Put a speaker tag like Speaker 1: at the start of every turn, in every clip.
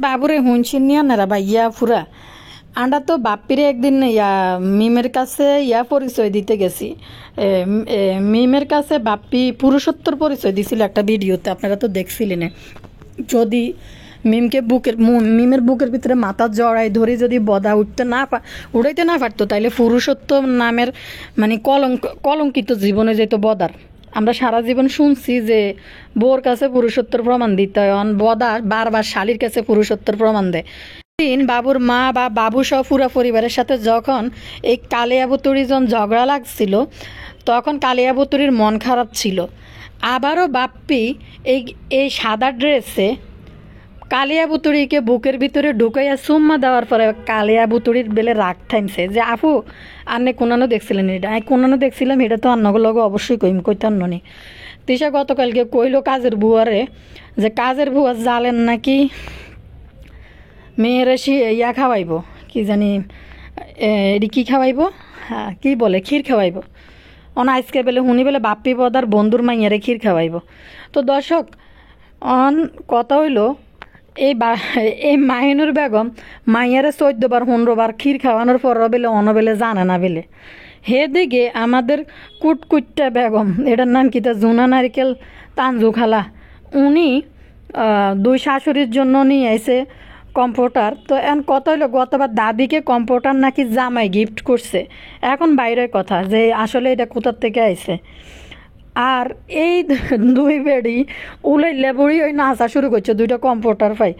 Speaker 1: বাবুরে হুঁচিন নিয়ে নেরা বা ইয়া ফুরা আমরা তো বাপ্পিরে একদিন মিমের কাছে পরিচয় দিতে গেছি। মিমের কাছে বাপ্পি পুরুষোত্তর পরিচয় দিছিল একটা ভিডিওতে, আপনারা তো দেখছিলেন। যদি মিমের বুকের ভিতরে মাথা জড়াই ধরে যদি বদা উড়াইতে না পারতো, তাইলে পুরুষোত্তম নামের মানে কলঙ্কিত জীবনে যেত বদার। আমরা সারা জীবন শুনছি যে বউর কাছে পুরুষোত্তর প্রমাণ দিতে হয়, বদার বারবার শালির কাছে পুরুষোত্তর প্রমাণ দেয়। দিন বাবুর মা বা বাবু সহ পুরা পরিবারের সাথে যখন এই কালিয়াবুতুরির যখন ঝগড়া লাগছিল, তখন কালিয়াবুতুরির মন খারাপ ছিল। আবারও বাপ্পি এই সাদা ড্রেসে কালিয়াবুতুরিকে বুকের ভিতরে ঢুকাইয়া চুম্মা দেওয়ার পরে কালিয়াবুতুরির বেলে রাগ থামছে যে আপু আন্নে কোনানো দেখছিলেন এটা, আমি কোনানো দেখছিলাম, এটা তো অন্যগুলোকে অবশ্যই কইতাম নি। তিশা গতকালকে কইল কাজের বুয়ারে যে কাজের বুয়া জালেন নাকি মেয়েরা খাওয়াইব, কি জানি এটি কী খাওয়াইব, হ্যাঁ কী বলে ক্ষীর খাওয়াইব। আজকে বেলে শুনি বেলে বাপ্পি বদার বন্ধুর মাইয়ারে ক্ষীর খাওয়াইব। তো দর্শক কথা হইল এই মাহিনুর বেগম মাইয়ারে 14 বার 15 বার ক্ষীর খাওয়ানোর পর বেলে বেলে জানে না বেলে। হে দিকে আমাদের কুটকুটটা বেগম, এটার নাম কি তা জুনা নারিকেল তানজু খালা, উনি 2 শাশুড়ির জন্য নিয়ে আইছে কম্পিউটার। তো এখন কথা হইলো গতবার দাদিকে কম্পিউটার নাকি জামাই গিফট করছে। এখন বাইরের কথা যে আসলে এটা কোথার থেকে আইছে। আর এই 2 বেড়ি উলাইলে বুড়ি ওই নাচা শুরু করছে 2টা কম্পিউটার পাই।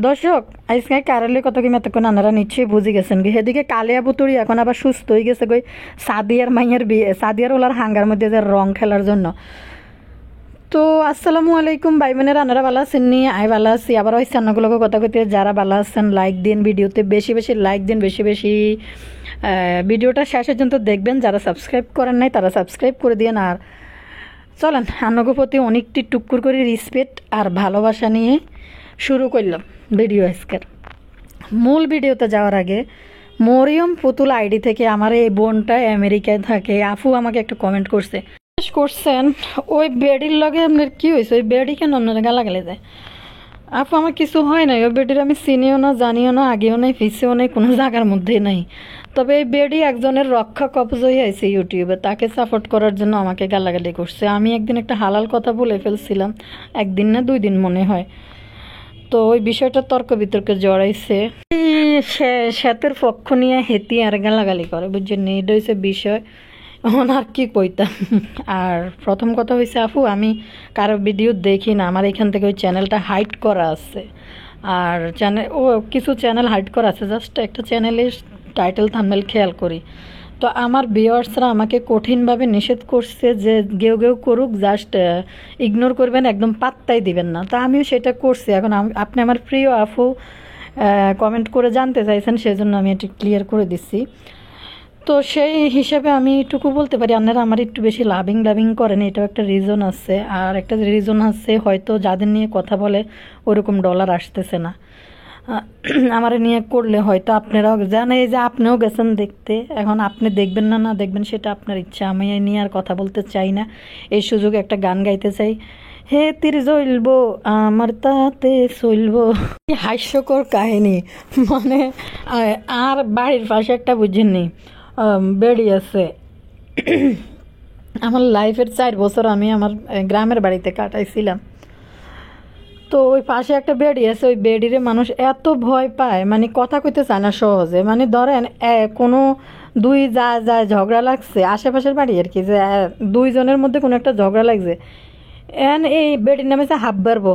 Speaker 1: দর্শক আজকে কারেলের কথা কি এতক্ষণ আনারা নিশ্চয়ই বুঝে গেছেন কি। সেদিকে কালিয়াবুতুরি এখন আবার সুস্থ হয়ে গেছে গই সাদিয়ার মাইয়ের বিয়ে, সাদিয়ার ওলার হাঙ্গার মধ্যে যে রং খেলার জন্য। তো আসসালামু আলাইকুম ভাই বোনেরা, আপনারা ভালো আছেন নি? আই ভালো আছি। আবার ওই চ্যানেলগুলোকে কথা কইতে যারা ভালো আছেন লাইক দিন, ভিডিওতে বেশি বেশি লাইক দিন, বেশি বেশি ভিডিওটা শেষ পর্যন্ত দেখবেন। যারা সাবস্ক্রাইব করেন নাই তারা সাবস্ক্রাইব করে দিন। আর চলেন আপনাদের প্রতি অনেকটি টুকুর করে রেসপেক্ট আর ভালোবাসা নিয়ে শুরু করলাম ভিডিও আজকের। মূল ভিডিওতে যাওয়ার আগে মরিয়ম পুতুল আইডি থেকে আমার এই বোনটা আমেরিকায় থাকে, আপু আমাকে একটা কমেন্ট করছেন ওই বেডির লগে আপনার কী হয়েছে, ওই বেডি কেন আপনার গালাগালে যায়। আপু আমার কিছু হয় নাই, ওই বেডির আমি চিনিও না, জানিও না, আগেও নাই, পিছেও নাই, কোনো জায়গার মধ্যেই নাই। তবে এই বেডি একজনের রক্ষা কবজ হয়ে আছে ইউটিউবে, তাকে সাপোর্ট করার জন্য আমাকে গালাগালি করছে। আমি একদিন একটা হালাল কথা বলে ফেলছিলাম, একদিন না 2 দিন মনে হয়। তো ওই বিষয়টা তর্ক বিতর্কে জড়াইছে, শ্বেতের পক্ষ নিয়ে হেতি আর গালাগালি করে, বুঝছেন? এটা হয়েছে বিষয়। আর কি কইতাম। আর প্রথম কথা হয়েছে আপু আমি কারো ভিডিও দেখি না, আমার এখান থেকে ওই চ্যানেলটা হাইড করা আছে। আর কিছু চ্যানেল হাইড করা আছে, জাস্ট একটা চ্যানেলের টাইটেল থাম্বনেল খেয়াল করি। তো আমার ভিউয়ার্সরা আমাকে কঠিনভাবে নিষেধ করছে যে গেউ করুক, জাস্ট ইগনোর করবেন, একদম পাত্তাই দিবেন না। তো আমিও সেটা করছি। এখন আপনি আমার প্রিয় আপু কমেন্ট করে জানতে চাইছেন, সেজন্য আমি এটি ক্লিয়ার করে দিচ্ছি। তো সেই হিসাবে আমি এটুকু বলতে পারি আপনারা আমার একটু বেশি লাভিং করেন, এটাও একটা রিজন আছে। আর একটা রিজন আছে হয়তো যাদের নিয়ে কথা বলে ওরকম ডলার আসতেছে না, আমার নিয়ে করলে হয়তো আপনারাও জানেন যে আপনিও গেছেন দেখতে। এখন আপনি দেখবেন না দেখবেন সেটা আপনার ইচ্ছা, আমি এই নিয়ে আর কথা বলতে চাই না। এই সুযোগে একটা গান গাইতে চাই, হে তীর জ্বলবো আমার তাতে চলবো। হাস্যকর কাহিনী, মানে আর বাড়ির পাশে একটা বুঝেননি বেড়ি আছে। আমার লাইফের 4 বছর আমি আমার গ্রামের বাড়িতে কাটাইছিলাম। তো ওই পাশে একটা বেডি আছে, ওই বেডিরে মানুষ এত ভয় পায়, মানে কথা কইতে চায় না সহজে। মানে ধরেন কোনো 2 যায় ঝগড়া লাগছে, আশেপাশের বাড়ি আর কি, যে 2 জনের মধ্যে কোনো একটা ঝগড়া লাগছে, এই বেডির নামে হাব বাড়বো।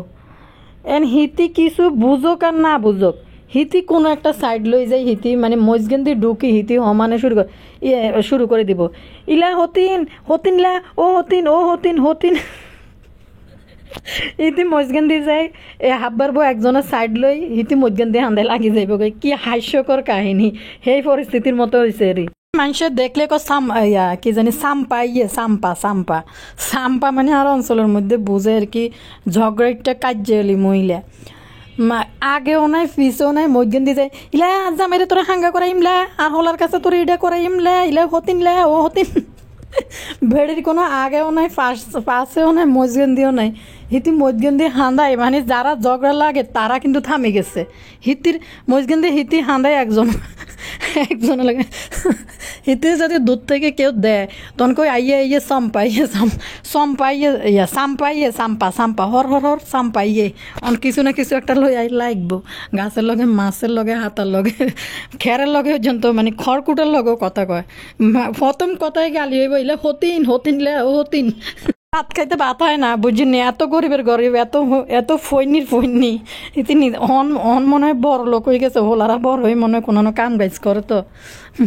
Speaker 1: হিতি কিছু বুঝোক আর না বুঝোক, হিতি কোনো একটা সাইড লই যায়, হিতি মানে মজগেন দিয়ে ঢুকি হিতি হমানে শুরু করে দিব, ইলা হতিন লা ও হতিন ইতি মজগেন দিয়ে যায়, হাব্বার বউ একজনের সাইড লই হিতি মজগেন দিয়ে হান্দায় লাগি যাইব। কি হাস্যকর কাহিনী, সেই পরিস্থিতির মতো হয়েছে রে। মানুষের দেখলে কি জানি সাম্পা মানে আর অঞ্চলের মধ্যে বুঝে আর কি ঝগড়াটা কার্যলি মহিলা, আগেও নাই পিছেও নাই, মধ্যন দিয়ে যায়, ইলা জামাইরে তোরা হাঙ্গা করাইমলা, আর হলার কাছে তোরা ইডা করাইমলা, ইলা হতিনলা ও হতিন। ভেড়ির কোনো আগেও নাই পাশেও নাই, মজগেন দিয়েও নাই, হিতি মজগেন্দি হাঁদায় মানে যারা ঝগড়া লাগে তারা কিন্তু থামে গেছে। হিতির মজগেন্দি হিতি হাঁদায় একজন লাগে। হিতে যদি দূর থেকে কেউ দেয় তখন কই আইয়ে সাম্পা হর সাম্পাইয়ে অন কিছু না কিছু একটা লই আই লাগবো। গাছের লগে মাছের লগে হাতার লগে খেরের লগে পর্যন্ত মানে খড়কুটার লগেও কথা কয়। প্রথম কথায় গালি হইব ইলে হতিন ভাত খাইতে ভাত হয় না বুঝিনি। এত গরিবের গরিব, এত ফৈনি তিনি মনে হয় বড় লোক হয়ে গেছে। হোলারা বড় হয়ে মনে হয় কোনো কাম কাজ করে তো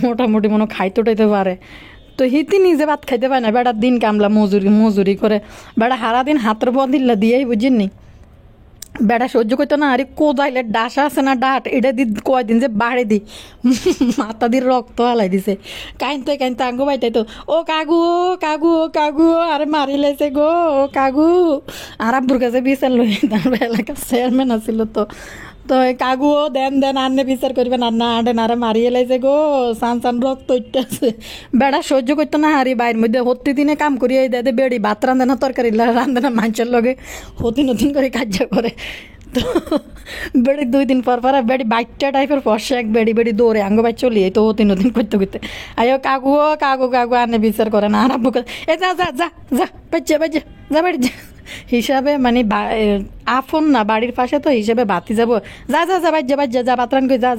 Speaker 1: মোটামুটি মনে খাইতে টাইতে পারে। তো হিতি নিজে ভাত খাইতে পারে না। বেড়ার দিন কামলা মজুরি করে বেড়া হারা দিন হাতের বদিল্লা দিয়েই বুঝিনি। বেড়া সহ্য করতো না। আরে কোদাইলে ডাসা আছে না ডাট এটা দি কয়দিন যে বাড়ে দি মাথা দিয়ে রক্ত হালাই দিছে। কাইনতে আঙ্গু বাইতাই তো ও কাগু আরে মারি লাইছে গো ও কাগু। আর আব্বুর কাছে বিচার লই তার এলাকার চেয়ারম্যান আছিল তো কাগুও দেন আনলে বিচার করবেন আর না আনবেন আরে মারিয়ে লাইছে গো সান রক্ত আছে। বেড়া সহ্য করতো না। হারি বাইরের মধ্যে হতি দিনে কাম করিয়ে দেয় বেড়ি ভাত রান্ধে না তরকারি রান্ধে না মানুষের লগে নতুন করে কাজ করে। তো বেড়ি 2 দিন পর বেড়ি বাইকটা টাইপের ফর্সে এক বেড়ি দৌড়ে আঙ্গ বাই চলিয়ে তো নতুন করতে আয়ো কাগু আনে বিচার করে না। আর আব্বু এ যা বাচ্চা যা বাড়ি যা হিসাবে মানে আফন না বাড়ির পাশে তো হিসাবে বাতি যাবো যা বাজ্যা বাতরান কই যা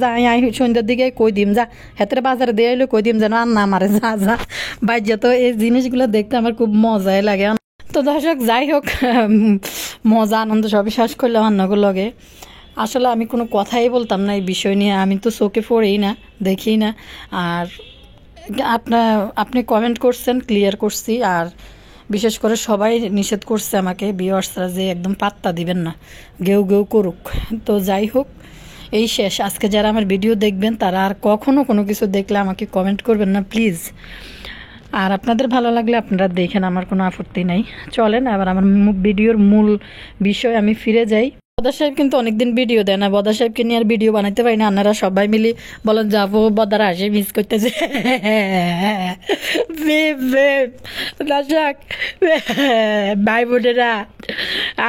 Speaker 1: সন্ধ্যার দিকে কই দিম যা হেতের বাজারে দিয়ে এলো কই দিম যেন আর না মারে যা বাজ্যা। তো এই জিনিসগুলো দেখতে আমার খুব মজাই লাগে। তো দর্শক যাই হোক মজা আনন্দ সবই শেষ করলে অন্যগুলো লগে আসলে আমি কোনো কথাই বলতাম না এই বিষয় নিয়ে। আমি তো চোখে পড়েই না দেখি না। আর আপনি কমেন্ট করছেন ক্লিয়ার করছি। আর বিশেষ করে সবাই নিষেধ করছে আমাকে ভিউয়ার্সরা যে একদম পাত্তা দিবেন না গেউ করুক। তো যাই হোক এই শেষ। আজকে যারা আমার ভিডিও দেখবেন তারা আর কখনো কোনো কিছু দেখলে আমাকে কমেন্ট করবেন না প্লিজ। আর আপনাদের ভালো লাগলে আপনারা দেখেন, আমার কোনো আপত্তি নাই। চলেন আবার আমার ভিডিওর মূল বিষয় আমি ফিরে যাই। বদা সাহেব কিন্তু অনেকদিন ভিডিও দেয় না। বদা সাহেবকে নিয়ে আর ভিডিও বানাইতে পারি না। আপনারা সবাই মিলে বলেন যাবো বদারা আসে মিস করতেছে দর্শক ভাই বোনেরা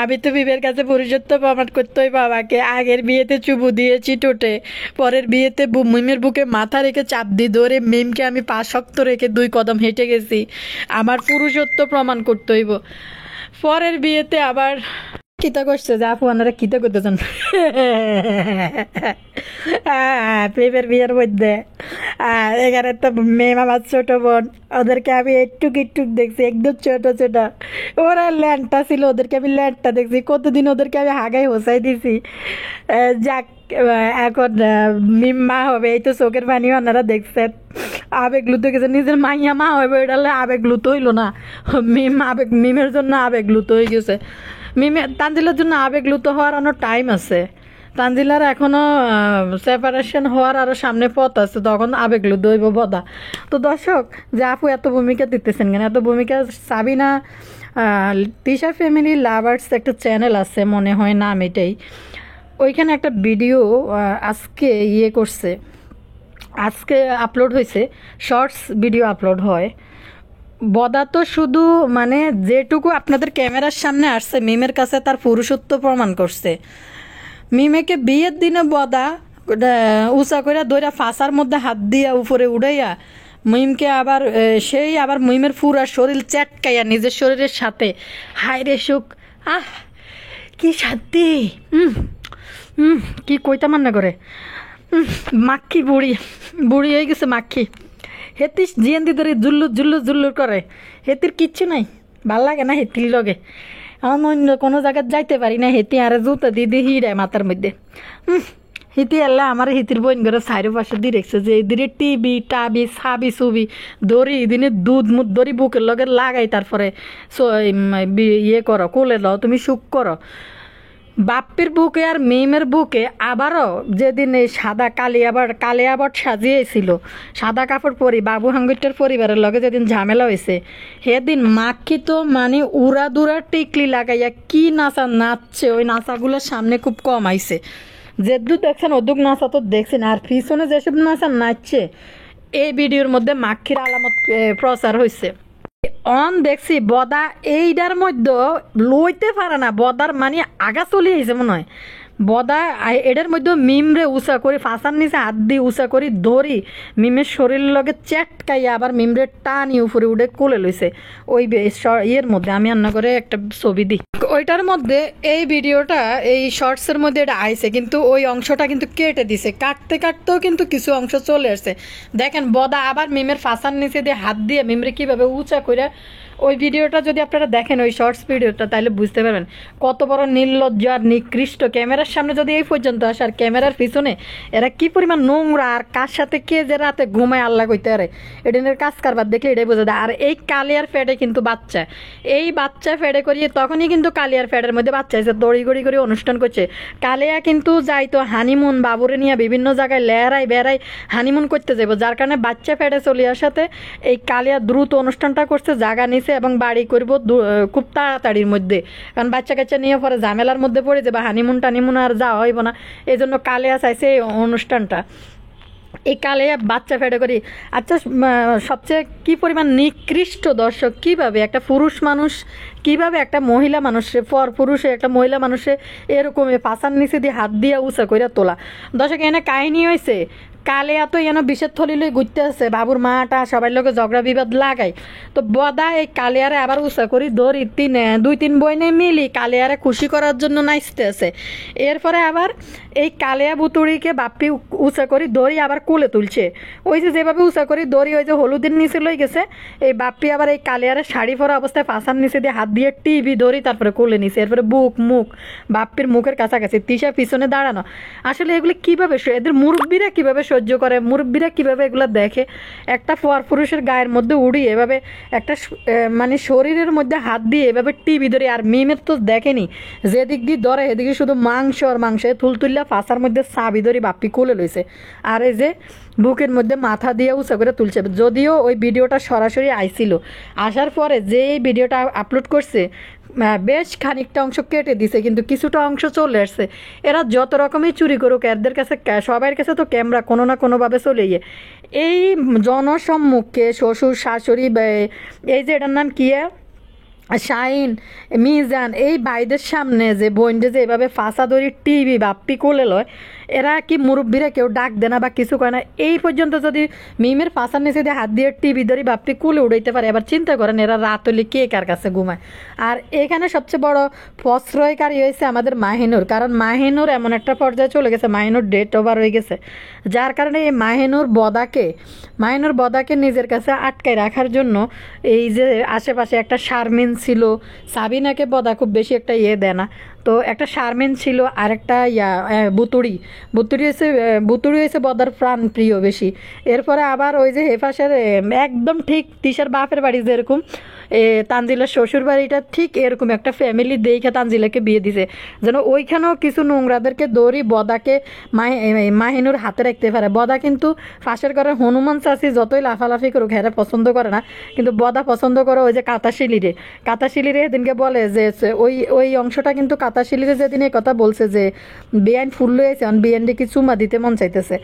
Speaker 1: আমি তো বিবের কাছে পুরুষত্ব প্রমাণ করতে হইব আমাকে। আগের বিয়েতে চুবু দিয়েছি টোটে, পরের বিয়েতে মিমের বুকে মাথা রেখে চাপ দিয়ে ধরে মিমকে আমি পা শক্ত রেখে 2 কদম হেঁটে গেছি। আমার পুরুষত্ব প্রমাণ করতে হইব। পরের বিয়েতে আবার কিতা করছে যে আপু আনারা কিতা করতেছেন প্রেমের বিয়ের মধ্যে। এখানে তো মেম আমার ছোট বোন, ওদেরকে আমি একটু দেখছি একদম ছোট ওরা ল্যান্ডটা ছিল, ওদেরকে আমি ল্যান্ডটা দেখছি। কতদিন ওদেরকে আমি হাগাই হোসাই দিছি। যাক এখন মিম মা হবে এই তো চোখের পানিও ওনারা দেখছেন। আবেগ লুতো গেছে, নিজের মাইয়া মা হবে এটা আবেগ লুতো হইলো না। মিমের জন্য আবেগ লুতো হয়ে গেছে। তানজিলার জন্য আবেগ লুতো হওয়ার অনেক টাইম আছে। তানজিলার এখনও সেপারেশন হওয়ার আরও সামনে পথ আছে, তখন আবেগ লুতো হইব বদা। তো দর্শক যে আপু এত ভূমিকা দিতেছেন কেন? এত ভূমিকা সাবিনা তিশা ফ্যামিলি লাভার্স একটা চ্যানেল আছে মনে হয় নাম এটাই। ওইখানে একটা ভিডিও আজকে করছে, আজকে আপলোড হয়েছে। শর্টস ভিডিও আপলোড হয়। বদা তো শুধু মানে যেটুকু আপনাদের ক্যামেরার সামনে আসছে মিমের কাছে তার পুরুষত্ব প্রমাণ করছে। মিমেকে বিয়ের দিনে বদা উঁচা করে দইরা ফাঁসার মধ্যে হাত দিয়া উপরে উড়াইয়া মিমকে আবার আবার মিমের পুরা শরীর চ্যাটকাইয়া নিজের শরীরের সাথে হায় রে সুখ কি শান্তি কি কইতা মান্না করে মাক্ষি বুড়ি হয়ে গেছে মাক্ষি। হেতিস জিয়েন্দি ধরে জুল্লুর করে। হেতির কিচ্ছু নাই, ভাল লাগে না হেতির লগে। আমার অন্য কোনো জায়গায় যাইতে পারি না। হেতি আরে জুতা দিয়ে হিড়ায় মাথার মধ্যে। হিতি এলে আমার হিতির বোন ঘরে চারি পাশে দিয়ে রেখছে যে এদিনে টিবি টাবি ছাবি ছবি দড়ি এদিনে দুধ মুধ দড়ি বুকের লগে লাগাই তারপরে করো কোলে দাও তুমি সুখ করো। বাপ্পির বুকে আর মিমের বুকে আবারও যেদিন এই সাদা কালিয়াবট সাজিয়েছিল, সাদা কাপড় পরি বাবু হাঙ্গুরটার পরিবারের লগে যেদিন ঝামেলা হয়েছে, সেদিন মাখি তো মানে উড়াদুরা টিকলি লাগাইয়া কি নাচা নাচছে। ওই নাচাগুলোর সামনে খুব কম আইছে। যেদুক দেখছেন ওদুক নাচা তো দেখছেন। আর পিছনে যেসব নাচা নাচছে এই ভিডিওর মধ্যে মাখির আলামত প্রচার হয়েছে। অন দেখছি বদা এইটার মধ্যে লইতে পারে না, বদার মানে আগা চলে আইছে মনে হয়। বদা এটার মধ্যে মিমরে উষা করে ফাঁসার নিচে হাত দিয়ে উষা করে ধরি মিমের শরীরের লগে চ্যাটকাইয়া আবার মিমরে টানি উপরে উঠে কোলে লইছে। ওই ইয়ের মধ্যে আমি রান্না করে একটা ছবি দিই, ওইটার মধ্যে এই ভিডিওটা এই শর্টসের মধ্যে এটা আইছে, কিন্তু ওই অংশটা কিন্তু কেটে দিছে, কাটতে কাটতেও কিন্তু কিছু অংশ চলে আসছে। দেখেন বদা আবার মিমের ফাঁসার নিচে দিয়ে হাত দিয়ে মিমরে কীভাবে উঁচা করে, ওই ভিডিওটা যদি আপনারা দেখেন ওই শর্টস ভিডিওটা তাহলে বুঝতে পারবেন কত বড় নির্লজ্জ আর নিকৃষ্ট। ক্যামেরার সামনে যদি এই পর্যন্ত আসে আর ক্যামেরার পিছনে এরা কি পরিমাণ নোংরা, আর কার সাথে কে যে রাতে ঘুমায় আল্লাহ কইতে পারে। এদিনের কাজ কারবার দেখলে এটাই বোঝা যায়। আর এই কালিয়ার ফ্যাডে কিন্তু বাচ্চা, এই বাচ্চা ফ্যাডে করিয়ে তখনই কিন্তু কালিয়ার ফ্যাডের মধ্যে বাচ্চা এসে দড়ি গড়ি করে অনুষ্ঠান করছে। কালিয়া কিন্তু যাইতো হানিমুন বাবুরে নিয়ে বিভিন্ন জায়গায় লেয়ারাই বেড়াই হানিমুন করতে যাবো, যার কারণে বাচ্চা ফ্যাডে চলে আসাতে এই কালিয়া দ্রুত অনুষ্ঠানটা করছে, জায়গা নিছে এবং বাড়ি করব খুব তাড়াতাড়ির মধ্যে, কারণ বাচ্চা কাচ্চা নিয়ে পরে ঝামেলার মধ্যে পড়ে যাবে, হানিমুন টানিমুন আর যাওয়া হইব না। এই জন্য কালিয়া চাইছে এই অনুষ্ঠানটা। এই কালে বাচ্চা ফেডে করি। আচ্ছা সবচেয়ে কি পরিমাণ নিকৃষ্ট দর্শক, কিভাবে একটা পুরুষ মানুষ, কিভাবে একটা মহিলা মানুষে পুরুষে একটা মহিলা মানুষে এরকম পাশার নিচে দিয়ে হাত দিয়ে উঁচা করে তোলা। দর্শক এনে কাহিনী হয়েছে কালিয়া তো এনে বিষের থলি লই ঘুরতে আছে, বাবুর মাটা সবার লোকে ঝগড়া বিবাদ লাগাই, তো বদা এই কালিয়ারে আবার উঁচা করি ধরি দুই তিন বইনে মিলি কালিয়ারে খুশি করার জন্য নাচতে আছে। এরপরে আবার এই কালিয়া বুতুড়িকে বাপ্পি উঁচা করি ধরি আবার কোলে তুলছে। ওই যে যেভাবে উঁচা করি ধরি ওই যে হলুদের নিচে লই গেছে, এই বাপ্পি আবার এই কালিয়ারে শাড়ি পরা অবস্থায় পাশার নিচে দিয়ে হাত দিয়ে টিভি ধরি তারপরে কোলে নিছে। এরপরে বুক মুখ বাপ্পির মুখের কাছাকাছি, তিশা পিছনে দাঁড়ানো। আসলে এগুলি কীভাবে এদের মুরব্বীরা কীভাবে সহ্য করে, মুরব্বীরা কীভাবে এগুলো দেখে। একটা পুরুষের গায়ের মধ্যে উড়ি এভাবে একটা মানে শরীরের মধ্যে হাত দিয়ে এভাবে টিভি ধরে। আর মিমের তো দেখেনি যেদিক দিয়ে ধরে এদিকে শুধু মাংস আর মাংস তুলতুল্লা ফাঁসার মধ্যে চাবি ধরি বাপ্পি কোলে লইছে, আর এই যে বুকের মধ্যে মাথা দিয়ে উঁচা করে তুলছে। যদিও ওই ভিডিওটা সরাসরি আইছিল, আসার পরে যে এই ভিডিওটা আপলোড করছে বেশ খানিকটা অংশ কেটে দিছে, কিন্তু কিছুটা অংশ চলে আসছে। এরা যত রকমই চুরি করুক এদের কাছে সবার কাছে তো ক্যামেরা কোনো না কোনোভাবে চলে গিয়ে এই জনসম্মুখে শ্বশুর শাশুড়ি এই যে এটার নাম কি শাহিন মিজান এই ভাইদের সামনে যে বোনদের যে এভাবে ফাঁসা ধরি টিভি বাপ্পি কোলে লয়, এরা কি মুরব্বীরা কেউ ডাক দেয় না বা কিছু করে না। এই পর্যন্ত যদি মিমের ফাঁসার নিচে দিয়ে হাত দিয়ে টিভি ধরি বাপ্পি কোলে উড়াইতে পারে, এবার চিন্তা করেন এরা রাত হলে কে কার কাছে ঘুমায়। আর এখানে সবচেয়ে বড় প্রশ্রয়কারী হয়েছে আমাদের মাহিনুর, কারণ মাহিনুর এমন একটা পর্যায়ে চলে গেছে, মাহিনুর ডেট ওভার হয়ে গেছে, যার কারণে এই মাহিনুর বদাকে নিজের কাছে আটকায় রাখার জন্য এই যে আশেপাশে একটা শারমিন ছিল, সাবিনাকে বদা খুব বেশি একটা দেয় না, তো একটা শারমিন ছিল আর একটা বুতুড়ি হয়েছে বদার প্রাণ প্রিয় বেশি। এরপরে আবার ওই যে হেফাসের একদম ঠিক তিশার বাপের বাড়ি যেরকম তানজিলার শ্বশুর বাড়িটা ঠিক এরকম একটা ফ্যামিলি দেখে তানজিলাকে বিয়ে দিছে, যেন ওইখানেও কিছু নোংরাদেরকে দৌড়ি বদাকে মাহিনুর হাতে রাখতে পারে। বদা কিন্তু ফাঁসের ঘরে হনুমান চাষি যতই লাফালাফি করুক হ্যাঁ পছন্দ করে না, কিন্তু বদা পছন্দ করে ওই যে কাতাশিলিরে সেদিনকে বলে যে ওই অংশটা কিন্তু কাতাশিলিরে যেদিন এই কথা বলছে যে বেআইন ফুল লয়েছে বেআইনকে কি চুমা দিতে মন চাইতেছে,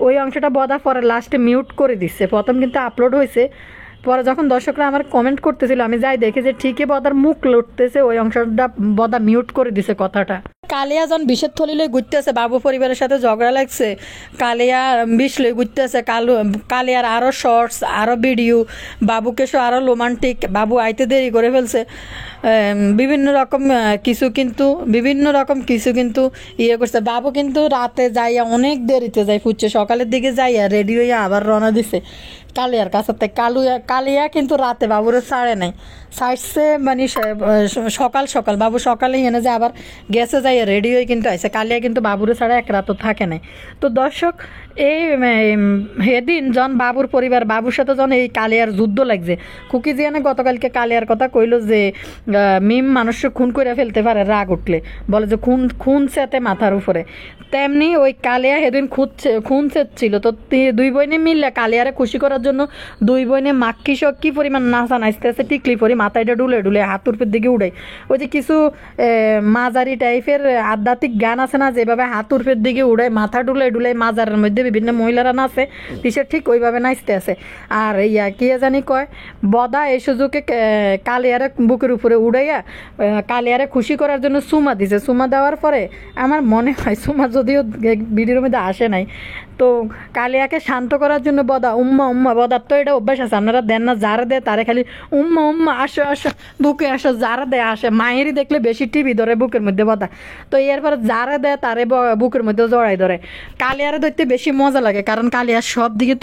Speaker 1: ওই অংশটা বদা পরে লাস্টে মিউট করে দিচ্ছে। প্রথম কিন্তু আপলোড হয়েছে, পরে যখন দর্শকরা আমার কমেন্ট করতেছিল আমি যাই দেখে যে ঠিকই বদার মুখ লড়তেছে, ওই অংশটা বদা মিউট করে দিছে কথাটা। কালিয়া যখন বিষের থলি লই ঘুরতেছে, বাবু পরিবারের সাথে ঝগড়া লাগছে, কালিয়া বিষ লই ঘুরতেছে, কালিয়ার আরও শর্টস আরও ভিডিও, বাবুকে আরও রোমান্টিক, বাবু আইতে দেরি করে ফেলছে, বিভিন্ন রকম কিছু কিন্তু ইয়ে করছে। বাবু কিন্তু রাতে যাইয়া অনেক দেরিতে যায়, ফুটছে সকালের দিকে যাইয়া রেডি হইয়া আবার রওনা দিছে কালিয়ার কাছে। কালিয়া কিন্তু রাতে বাবুরে ছাড়ে নাই, ছাড়ছে মানে সকাল বাবু সকালে এনে যে আবার গেছে যাইয়া রেডি হয়ে কিন্তু আইসে। কালিয়া কিন্তু বাবুরে ছাড়া এক রাতও থাকে নাই। তো দর্শক এই সেদিন যখন বাবুর সাথে যখন এই কালিয়ার যুদ্ধ লাগছে, খুকি জিয়ানে গতকালকে কালিয়ার কথা কইল যে মিম মানুষকে খুন করে ফেলতে পারে রাগ উঠলে, বলে যে খুন চেতে মাথার উপরে, তেমনি ওই কালিয়া সেদিন খুন চেতছিল। তো দুই বোনে মিললে কালিয়ারে খুশি করার জন্য দুই বোনে মাক্ষি সব কি পরিমাণ নাচা নাচতে টিকলি পরি মাথায়টা ডুলে হাত উপর দিকে উড়াই। ওই যে কিছু মাঝারি টাইপের আধ্যাত্মিক গান আছে না, যেভাবে হাত উর্ফের দিকে উড়ে মাথা ডুলে ডুলে মাজারের মধ্যে বিভিন্ন মহিলারা নাচে, তিসের ঠিক ওইভাবে নাচতে আছে। আর ইয়া কি জানি কয়, বদা এই সুযোগে কালিয়ারে বুকের উপরে উড়াইয়া কালিয়ারে খুশি করার জন্য সুমা দিছে। সুমা দেওয়ার পরে আমার মনে হয়, সুমা যদিও ভিডিওর মধ্যে আসে নাই, তো কালিয়াকে শান্ত করার জন্য বদা উম্মা উম্মা, বদার তো এটা অভ্যাস আছে, আপনারা দেন না, যারা দেয় তারে খালি উম্মা উম্মা আসো আসো বুকে আসো, যারা দেয় আসে। মায়েরই দেখলে বেশি টিভি ধরে বুকের মধ্যে বদা, তো এরপরে যারা দেয় তারে বুকের মধ্যে জড়াই ধরে। কালিয়ারে ধরতে বেশি মজা লাগে, কারণ কালিয়ার সব দিকে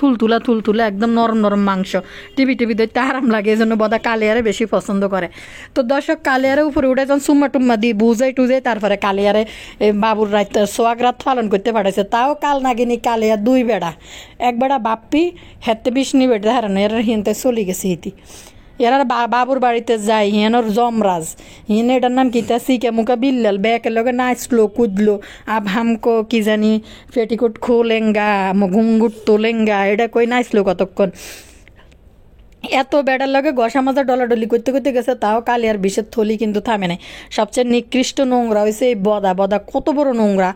Speaker 1: তুলতুলা একদম নরম নরম মাংস, টিভি ধরতে আরাম লাগে, এই জন্য বদা কালিয়ারে বেশি পছন্দ করে। তো দর্শক, কালিয়ারে উপরে উঠে যখন সুম্মা টুম্মা দিয়ে বুঝাই টুজাই, তারপরে কালিয়ারে বাবুর রাত সোয়াগ রাত পালন করতে পাঠাইছে। তাও কাল নাগিনি কালিয়া দুই বেড়া, এক বেড়া বাপ্পি হেতে বিষ্ণি বেড়া হারানো, এরা হিনতে চলে গেছে হিতি। এরা বাবুর বাড়িতে যায়, হিয়ানোর জমরাজ, হিন এটার নাম কিতা সিকে মুখা বিল্লাল, ব্যাকের লগে নাচলো কুদলো, আব হামকো কি জানি পেটিকুট খোলেঙ্গা ঘুঙ্গুট তোলেঙ্গা, এটা কই নাচলো কতক্ষণ। এত বেড়ার লগে গসা মাজা ডলাডলি করতে করতে গেছে, তাও কালিয়ার বিষের থলি কিন্তু থামে নাই। সবচেয়ে নিকৃষ্ট নোংরা হয়েছে এই বদা। বদা কত বড় নোংরা,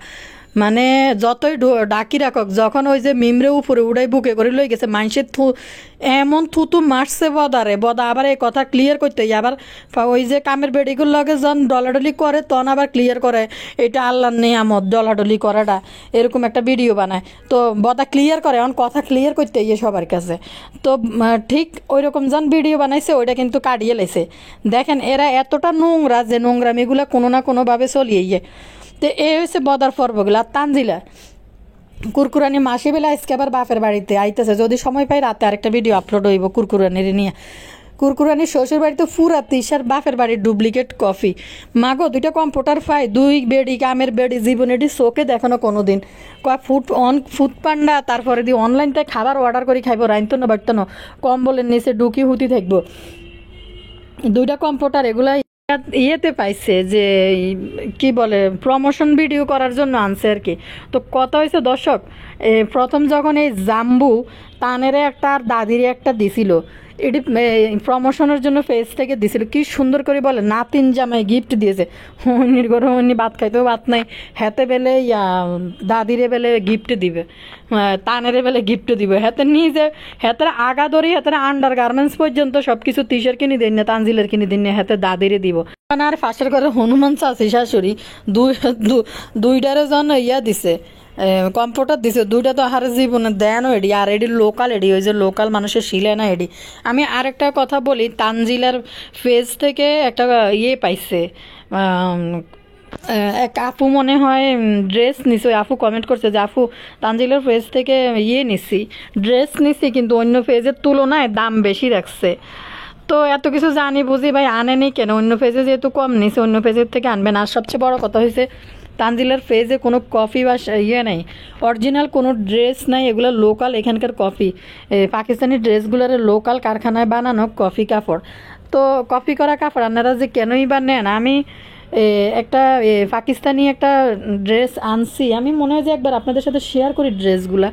Speaker 1: মানে যতই ডাকি রাখক, যখন ওই যে মিমরে উপরে উড়াই বুকে করে লই গেছে, মানুষের এমন থুতু মারছে বদারে। বদা আবার এই কথা ক্লিয়ার করতে আবার ওই যে কামের বেডিগুর লগে যখন ডলাডলি করে, তখন আবার ক্লিয়ার করে এটা আল্লাহর নিয়ামত ডলাডলি করাটা, এরকম একটা ভিডিও বানায়। তো বদা ক্লিয়ার করে, এখন কথা ক্লিয়ার করতে ইয়ে সবার কাছে। তো ঠিক ওই রকম যখন ভিডিও বানাইছে, ওইটা কিন্তু কাটিয়ে লাইছে। দেখেন এরা এতটা নোংরা যে নোংরামিগুলো কোনো না কোনোভাবে চলিয়ে ইয়ে। তো এই হয়েছে বদার পর্বগুলো। আর তানজিলা কুরকুরানি মাসি বেলা আজকে আবার বাপের বাড়িতে আইতেছে, যদি সময় পাই রাতে আরেকটা ভিডিও আপলোড হইব কুরকুরানির নিয়ে। কুরকুরানি শ্বশুর বাড়িতে ফুরা তিসার বাপের বাড়ির ডুপ্লিকেট কফি। মাগো দুইটা কম্পিউটার ফাই, দুই বেডি কামের বেডি, জীবনেডি চোখে দেখানো কোনো দিন কয় ফুড পান্ডা, তারপরে দিয়ে অনলাইনতে খাবার অর্ডার করে খাইব, রাইতো না বাড়তো না, কম্বলের নিচে ডুকি হুতি থাকবো। দুইটা কম্পিউটার এগুলা ইয়েতে পাইছে যে কি বলে প্রমোশন ভিডিও করার জন্য আনছে আর কি। তো কথা হয়েছে দর্শক, প্রথম যখন এই জাম্বু তানেরে একটা আর দাদিরে একটা দিছিল, এটি প্রমোশনের জন্য ফেস থেকে দিছিল, কি সুন্দর করে বলে নাতিন জামাই গিফট দিয়েছে। হনির ঘরে হনি ভাত খাইতেও ভাত নাই, হেতে বেলে দাদিরে বেলে গিফট দিবে, তানেরে বেলে গিফট দিবে, হেতে নিজে হেতের আগা ধরি হেতের আন্ডার গার্মেন্টস পর্যন্ত সব কিছু তিসের কিনে দিন না, তানজিলের কিনে দিন না, হেতে দাদিরে দিব। আর ফাঁসের ঘরে হনুমান চাষি শাশুড়ি দুইটারে জন ইয়া দিছে, কম্পিউটার দিছে, দুইটা তো হারে জীবনে দেনও এডি, আর এডি লোকাল এডি, ওই যে লোকাল মানুষের শিলে না এডি। আমি আরেকটা কথা বলি, তানজিলার ফেজ থেকে একটা ইয়ে পাইছে, এক আপু মনে হয় ড্রেস নিছে, ওই আপু কমেন্ট করছে যে আপু তানজিলার ফেজ থেকে ইয়ে নিছি, ড্রেস নিছি, কিন্তু অন্য ফেজের তুলনায় দাম বেশি রাখছে। তো এত কিছু জানি বুঝি ভাই আনেনি কেন, অন্য পেজে যেহেতু কম নিছে অন্য পেজের থেকে আনবেন। আর সবচেয়ে বড় কথা হয়েছে তানজিলার পেজে কোনো কফি বা ইয়ে নাই, অরিজিনাল কোনো ড্রেস নাই, এগুলো লোকাল এখানকার কফি, পাকিস্তানি ড্রেসগুলোর লোকাল কারখানায় বানানো কফি কাপড়। তো কফি করা কাপড় আপনারা যে কেনই বা নেন, আমি একটা পাকিস্তানি একটা ড্রেস আনছি, আমি মনে হয় যে একবার আপনাদের সাথে শেয়ার করি ড্রেসগুলা।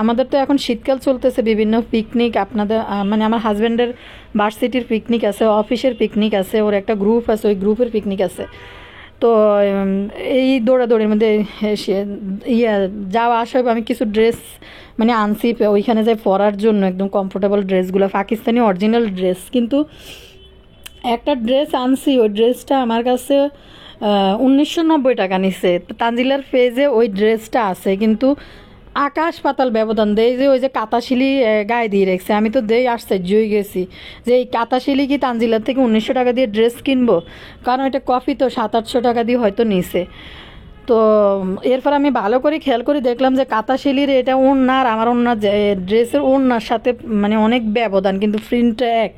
Speaker 1: আমাদের তো এখন শীতকাল চলতেছে, বিভিন্ন পিকনিক, আপনাদের মানে আমার হাজব্যান্ডের ভার্সিটির পিকনিক আছে, অফিসের পিকনিক আছে, ওর একটা গ্রুপ আছে, ওই গ্রুপের পিকনিক আছে। তো এই দৌড়াদৌড়ির মধ্যে যাওয়া আসা, আমি কিছু ড্রেস মানে আনছি ওইখানে যাই পরার জন্য, একদম কমফোর্টেবল ড্রেসগুলো, পাকিস্তানি অরিজিনাল ড্রেস। কিন্তু একটা ড্রেস আনছি, ওই ড্রেসটা আমার কাছে 1990 টাকা নিছে। তানজিলার পেজে ওই ড্রেসটা আছে, কিন্তু আকাশ পাতাল ব্যবধান দেয়, যে ওই যে কাতাশিলি গায়ে দিয়ে রেখেছে। আমি তো দেই আশ্চর্য হয়ে গেছি যে এই কাতাশিলি কি তানজিলার থেকে 1900 টাকা দিয়ে ড্রেস কিনবো, কারণ এটা কফি তো 700-800 টাকা দিয়ে হয়তো নিছে। তো এরপর আমি ভালো করে খেয়াল করে দেখলাম যে কাতাশিলির এটা ওড়নার আমার ওড়নার ড্রেসের ওড়নার সাথে মানে অনেক ব্যবধান, কিন্তু প্রিন্টটা এক,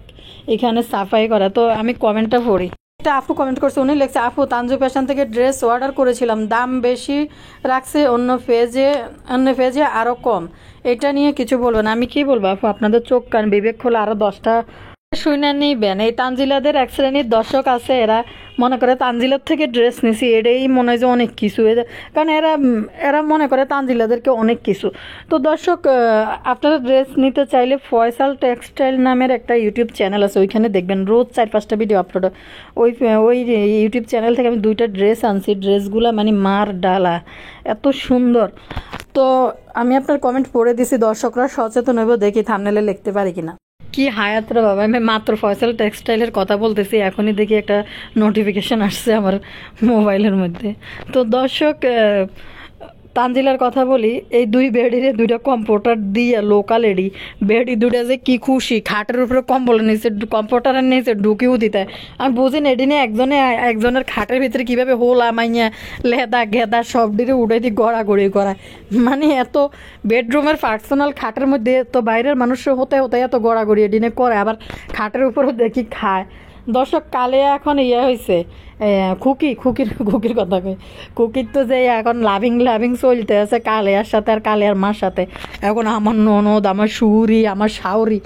Speaker 1: এখানে সাফাই করা। তো আমি কমেন্টটা পড়ি, একটা আপু কমেন্ট করছে, উনি লিখছে আপু তানজু ফ্যাশন থেকে ড্রেস অর্ডার করেছিলাম, দাম বেশি রাখছে, অন্য পেজে আরও কম, এটা নিয়ে কিছু বলবেন। আমি কি বলবো আপু, আপনাদের চোখ কান বিবেক খোলা, আরও 10টা শুনে নিবেন। এই তানজিলাদের এক শ্রেণীর দর্শক আছে, এরা মনে করে তানজিলার থেকে ড্রেস নিছি, এটাই মনে হয় যে অনেক কিছু। কারণ এরা এরা মনে করে তানজিলাদেরকে অনেক কিছু। তো দর্শক, আপনারা ড্রেস নিতে চাইলে ফয়সাল টেক্সটাইল নামের একটা ইউটিউব চ্যানেল আছে, ওইখানে দেখবেন রোজ 4-5টা ভিডিও আপলোড। ওই ওই ইউটিউব চ্যানেল থেকে আমি 2টা ড্রেস আনছি, ড্রেসগুলো মানে মার ডালা, এত সুন্দর। তো আমি আপনার কমেন্ট পড়ে দিছি, দর্শকরা সচেতন হইব, দেখি থাম্বনেলে লিখতে পারি কিনা। কি হায়াত রে বাবা, আমি মাত্র ফয়সাল টেক্সটাইলের কথা বলতেছি, এখনই দেখি একটা নোটিফিকেশন আসছে আমার মোবাইলের মধ্যে। তো দর্শক, তানজিলার কথা বলি, এই 2 বেডিরে 2টা কম্পিউটার দিয়ে লোকাল এডি বেডি 2টা যে কি খুশি, খাটের উপরে কম্বলের নিচে কম্পিউটারের নিচে ঢুকিও দিতে। আমি বুঝি না এডিনে একজনের খাটের ভিতরে কীভাবে হোলা মাইয়া লেদা গেদা সব ডিরে উড়ে দিয়ে গড়াগড়ি করায়। মানে এত বেডরুমের পার্সোনাল খাটের মধ্যে তো বাইরের মানুষ হতে হতে এত গড়াগড়ি এডিনে করে, আবার খাটের উপরেও দেখি খায়। দর্শক, কালে এখন হয়েছে খুকির কথা কই, খুকির তো যে এখন লাভিং চলতে আছে কালেয়ার সাথে আর কালেয়ার মার সাথে। এখন আমার ননদ, আমার সুরি, আমার শাওরি,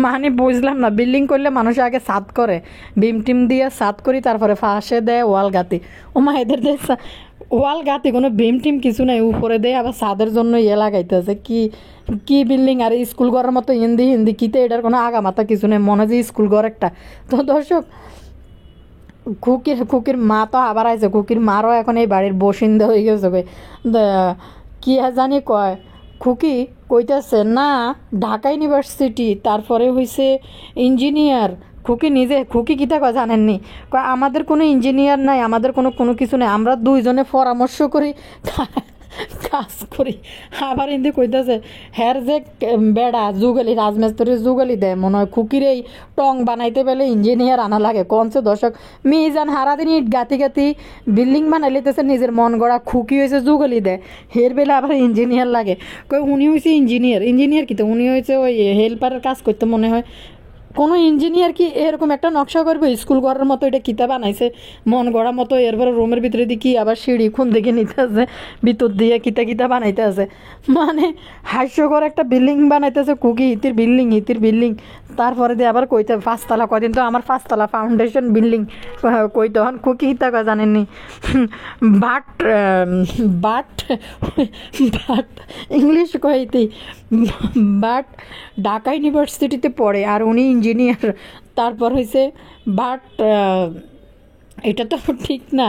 Speaker 1: মানে বুঝলাম না, বিল্ডিং করলে মানুষ আগে ছাদ করে, বিম টিম দিয়ে ছাদ করি, তারপরে ফাঁসে দেয় ওয়াল গাতি। মা এদের ওয়াল গাতি কোনো বিম টিম কিছু নাই, উপরে দেয় আবার ছাদের জন্য লাগাইতেছে। কি বিল্ডিং আর স্কুল ঘরের মতো হিন্দি কিতে, এটার কোনো আগামাতা কিছু নেই, মনে হয় যে স্কুল ঘর একটা। তো দর্শক, খুকির মা তো আবার আইছে, খুকির মারও এখন এই বাড়ির বসিন্দা হয়ে গেছে। কি জানি কয়, খুকি কইতেছে না ঢাকা ইউনিভার্সিটি, তারপরে হয়েছে ইঞ্জিনিয়ার। খুকি কিতা কয় জানেননি, কয় আমাদের কোনো ইঞ্জিনিয়ার নাই, আমাদের কোনো কিছু নেই, আমরা 2জনে পরামর্শ করি কাজ করি। আবার হিন্দি কইতেছে হ্যার যে বেড়া যুগালি রাজমিস্ত্রির যুগালি দেয়, মনে হয় খুকির এই টং বানাইতে পেলে ইঞ্জিনিয়ার আনা লাগে। কনছে দর্শক, মিজান হারাদিন ইট গাতি বিল্ডিং বানাই লিতেছে নিজের মন গড়া, খুকি হয়েছে যুগালি দেয়, হের বেলে আবার ইঞ্জিনিয়ার লাগে। কই উনি হয়েছে ইঞ্জিনিয়ার কি, তো উনি হয়েছে ওই হেল্পারের কাজ করতে। মনে হয় কোনো ইঞ্জিনিয়ার কি এরকম একটা নকশা করবে স্কুল ঘরের মতো, এটা কিতা বানাইছে মন গড়া মতো, এরপরে রুমের ভিতরে দিয়ে কি আবার সিঁড়ি খুন দেখে নিতে আছে, ভিতর দিয়ে কিতা বানাইতে আছে। মানে হাস্যকর একটা বিল্ডিং বানাইতেছে কুকি, হিতির বিল্ডিং। তারপরে দিয়ে আবার কইতে 5তলা, কদিন তো আমার 5তলা ফাউন্ডেশন বিল্ডিং কইতে হন। কুকি হিতা কয় জানেননি, বাট ইংলিশ কইতে, বাট ঢাকা ইউনিভার্সিটিতে পড়ে আর উনি ইঞ্জিনিয়ার। তারপর হয়েছে বাট এটা তো ঠিক না।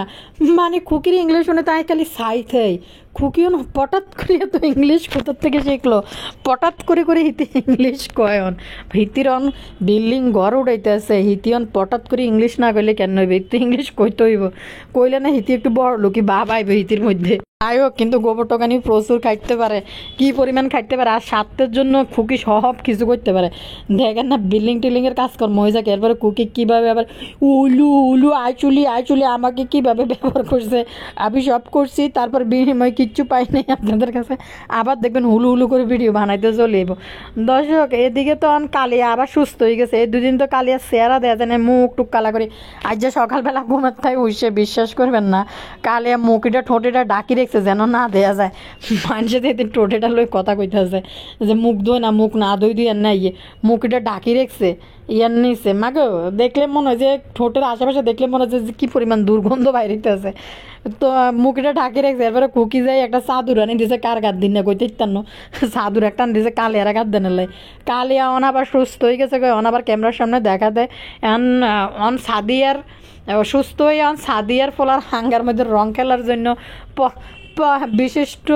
Speaker 1: মানে খুকির ইংলিশ শুনে তাই খালি সাইথেই, খুকিও পটাত করে তো ইংলিশ কোথার থেকে শিখলো, পটাত করে হিতি ইংলিশ কয়ন, হিতিরন বিল্ডিং ঘর উঠাইতে আছে, হিতিয়ন পটাত করে ইংলিশ না কইলে কেন হইবে, হিতি ইংলিশ কইতে হইব, কইলে না হিতি একটু বড় লোকই বাপ আইবে হিতির মধ্যে। যাই হোক, কিন্তু গোবর টকানি প্রচুর খাইতে পারে, কি পরিমাণ খাইতে পারে, আর স্বার্থের জন্য খুকি সব কিছু করতে পারে। দেখেন না টিলিংয়ের কাজকর্ম হয়ে যাকে, এরপরে খুকি কীভাবে আবার উলু আইচুলি আমাকে কীভাবে ব্যবহার করছে, আমি সব করছি, তারপর বিনিময় কিচ্ছু পাই নাই আপনাদের কাছে। আবার দেখবেন হুলু করে ভিডিও বানাইতে চলে যাব। দর্শক, এদিকে তো কালিয়া আবার সুস্থ হয়ে গেছে, এই 2 দিন তো কালিয়া চেহারা দেয়া যায় না, মুখ টুক কালা করে। আজ যে সকালবেলা ঘুমার তাই উঠছে, বিশ্বাস করবেন না, কালিয়া মুখটা ঠোঁটেটা ডাকি রেখেছে যেন না দেয়া যায়। মানুষের এদিন ঠোঁটেটা লই কথা কইতেছে যে মুখ ধোয় না, মুখ না ধুই আর না, মুখটা ডাকি রেখছে ইয়ার নিচে। মাগো দেখলে মনে হয় যে ঠোঁটের আশেপাশে দেখলে মনে হচ্ছে যে কি পরিমাণ দুর্গন্ধ বাইরেতে আছে। তো মুখটা ঢাকি রাখছে, এরপরে খুকি যাই একটা চাদুর আনি দিছে, কার গাত দিন না কইতে ইত্যান্ন চাদুর একটা আনি দিছে কালিয়ার গাত দেন লাই। কালিয়া অন আবার সুস্থ হয়ে গেছে, অন আবার ক্যামেরার সামনে দেখা দেয় অন সাদিয়ার সুস্থ হয়ে সাদিয়ার ফলার হাঙ্গার মধ্যে রং খেলার জন্য বিশিষ্ট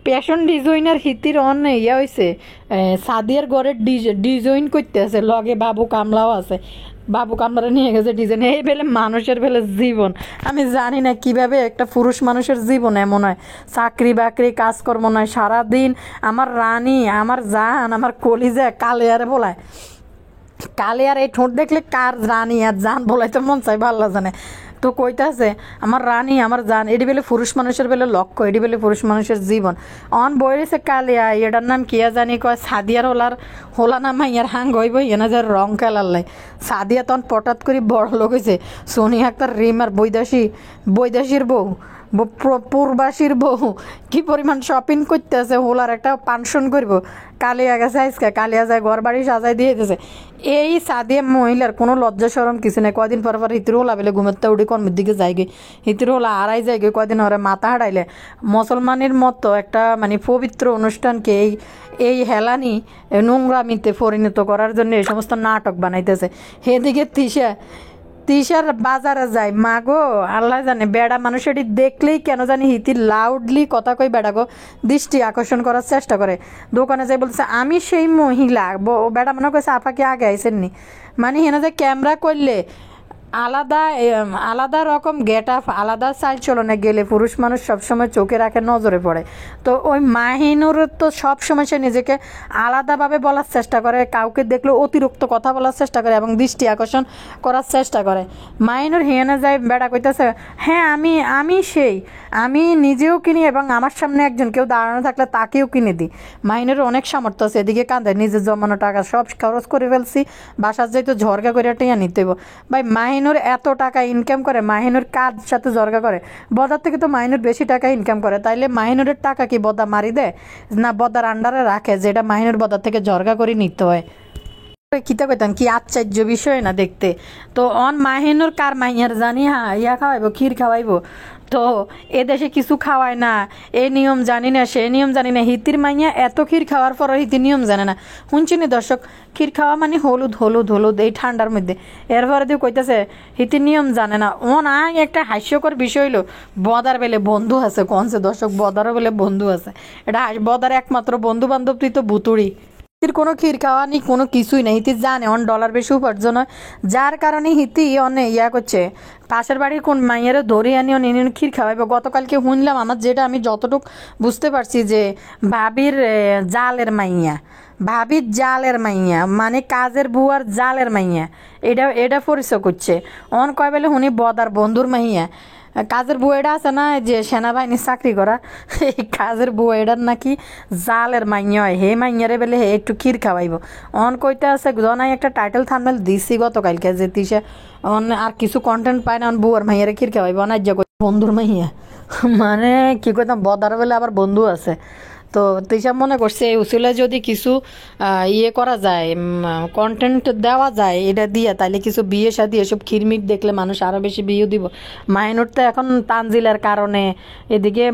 Speaker 1: প্যাশন ডিজাইনার হিতির অন হয়েছে, সাদিয়ার ঘরের ডিজাইন করতে আছে, লগে বাবু কামলাও আছে, বাবু কামরা নিয়ে গেছে ডিজাইন। এই বেলে মানুষের বেলে জীবন আমি জানি না কিভাবে একটা পুরুষ মানুষের জীবন এমন হয়, চাকরি বাকরি কাজকর্ম নয়, সারাদিন আমার রানী, আমার জান, আমার কলিজা কালিয়ারে বলায়। কালিয়ার এই ঠোঁট দেখলে কার রানী আর জান বলাইতে মন চাই, ভাল্লা জানে। তো কইতাছে আমার রানী, আমার জান, এটি বেলে পুরুষ মানুষের বেলে লক্ষ্য, এটি বেলে পুরুষ মানুষের জীবন। অন বইরেছে কালিয়া, এটার নাম কিয়া জানি কয় সাদিয়ার হোলা নাম ইয়ার হাং হইব এনা যার রং খেলার লাই। সাদিয়া তখন পটাত করে বড় লোক হয়েছে, সোনিয়া আক্তার রিমার বৈদাসীর বউ, পূর্বাসীর বউ কি পরিমাণ শপিং করতেছে, হোলার একটা পানশন করবো, কালিয়া গেছে আজকে, কালিয়া যায় ঘর বাড়ি সাজাই দিয়ে দিতেছে। এই সাদিয়া মহিলার কোনো লজ্জা সরম কিছু নেই। কয়দিন পর হিতির হোলা বেলে ঘুমেতে উঠে কর্মের দিকে যাই গে, হিতির হোলা আড়াই যায় গে, কয়দিন ওরা মাথা হারাইলে মুসলমানের মতো একটা মানে পবিত্র অনুষ্ঠানকে এই হেলানি নোংরামিতে পরিণত করার জন্য এই সমস্ত নাটক বানাইতেছে। এদিকে তিশার বাজারে যায়, মা গো আল্লাহ জানে, বেড়া মানুষ এটি দেখলেই কেন জানি হিতি লাউডলি কথা কই বেড়া গো দৃষ্টি আকর্ষণ করার চেষ্টা করে। দোকানে যাই বলছে আমি সেই মহিলা, বেড়া মনে করছে আপাকে আগে আইসেননি, মানে হেনা যে ক্যামেরা করলে আলাদা আলাদা রকম গেট আপ, আলাদা চাল চলনে গেলে পুরুষ মানুষ সবসময় চোখে রাখে, নজরে পড়ে। তো ওই মাহিনুর তো সবসময় সে নিজেকে আলাদাভাবে বলার চেষ্টা করে, কাউকে দেখলে অতিরিক্ত কথা বলার চেষ্টা করে এবং দৃষ্টি আকর্ষণ করার চেষ্টা করে। মাহিনুর হিয়ানে যায়, বেড়া কইতেছে হ্যাঁ আমি নিজেও কিনি এবং আমার সামনে একজন কেউ দাঁড়ানো থাকলে তাকেও কিনে দিই। মাহিনুর অনেক সামর্থ্য আছে, এদিকে কাঁদে নিজের জমানো টাকা সব খরচ করে ফেলছি, বাসার যাইতো ঝরগা করে টিয়া নিতে ভাই। মাহিনুর এত টাকা ইনকাম করে, মাহিনুর কাজ সাথে জর্গা করে, বদার থেকে তো মাহিনুর বেশি টাকা ইনকাম করে, তাইলে মাহিনুরের টাকা কি বদা মারি দেয় না বদার আন্ডারে রাখে, যেটা মাহিনুর বদার থেকে জর্গা করে নিতে হয়। কিতা কইতাম কি আশ্চর্য বিষয় না দেখতে। তো মাহিনুর কার মাইয়ার জানি, হ্যাঁ ইয়া খাওয়াইবো, ক্ষীর খাওয়াইবো। তো এদেশে কিছু খাওয়ায় না, এই নিয়ম জানি না, সে নিয়ম জানি না। হিতির মাইয়া এত ক্ষীর খাওয়ার পরও হিতি নিয়ম জানে না। শুনছিনি দর্শক, ক্ষীর খাওয়া মানে হলুদ হলুদ হলুদ এই ঠান্ডার মধ্যে। এরপরে দিয়ে কইতেছে হিতির নিয়ম জানে না। না একটা হাস্যকর বিষয় হলো বদার বেলে বন্ধু আছে, কনছে দর্শক বদারও বেলে বন্ধু আছে। এটা বদার একমাত্র বন্ধু বান্ধব তুই তো বুতুড়ি। হিতির কোনো ক্ষীর খাওয়া নি, কোনো কিছুই নেই। হিতি জানে $1 বেশি উপার্জন হয়, যার কারণে হিতি অনেক ইয়া করছে, পাশের বাড়ির কোন মাইয়ের ধরে আনি অনেক ক্ষীর খাওয়াইব। গতকালকে শুনলাম, আমার যেটা আমি যতটুকু বুঝতে পারছি যে ভাবির জালের মাইয়া মানে কাজের বুয়ার জালের মাইয়া, এটা পরিচয় করছে। কয় বেলে শুনি বদার বন্ধুর মাইয়া। কাজের বুয়েটা আছে না যে সেনাবাহিনীর চাকরি করা, এই কাজের বুয়েটার নাকি জালের মাইয়া হয়, হে মাইয়ারে বেলে হে একটু ক্ষীর খাওয়াইব। কইতে আছে জনাই একটা টাইটেল থাম্বনেল দিছি গতকালকে যে তিসে আর কিছু কন্টেন্ট পায় না, বুয়ার মাইয়ারে ক্ষীর খাওয়াইব, অনার্য বন্ধুর মাইয়া। মানে কি কইতাম, বদার বেলে আবার বন্ধু আছে। তো তিশা মনে করছে এই উসিলায় যদি কিছু ইয়ে করা যায়, কন্টেন্ট দেওয়া যায় এটা দিয়ে, তাইলে কিছু বিয়ে শাদী এসব খিরমিট দেখলে মানুষ আরও বেশি বিয়ে দিব। মাইনুর তো এখন তানজিলের কারণে, এদিকে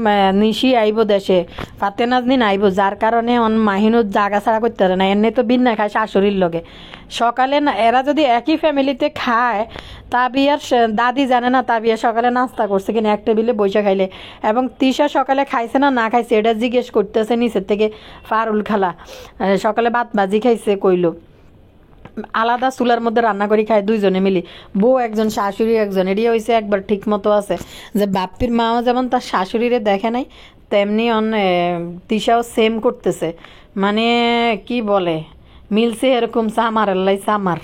Speaker 1: নিশি আইব দেশে, ফাতে নাজনীন আইব, যার কারণে মাহিনুর জাগা ছাড়া করতে পারে না। এমনি তো বিন্না খায় শাশুড়ির লগে। সকালে না এরা যদি একই ফ্যামিলিতে খায়, তা বিয়ার দাদি জানে না তা বিয়া সকালে নাস্তা করছে কিনা এক টেবিলে বৈশা খাইলে, এবং তিশা সকালে খাইছে না খাইছে এটা জিজ্ঞেস করতেছে নিচের থেকে ফারুল খালা। সকালে ভাত ভাজি খাইছে কইলো, আলাদা চুলার মধ্যে রান্না করি খায় দুইজনে মিলি, বউ একজন শাশুড়ি একজন। এটি হয়েছে একবার ঠিক মতো আছে যে বাপ্পির মাও যেমন তার শাশুড়িরে দেখে নাই, তেমনি তিশাও সেম করতেছে। মানে কি বলে, মিলছে এরকম সামার আল্লাহ সামার।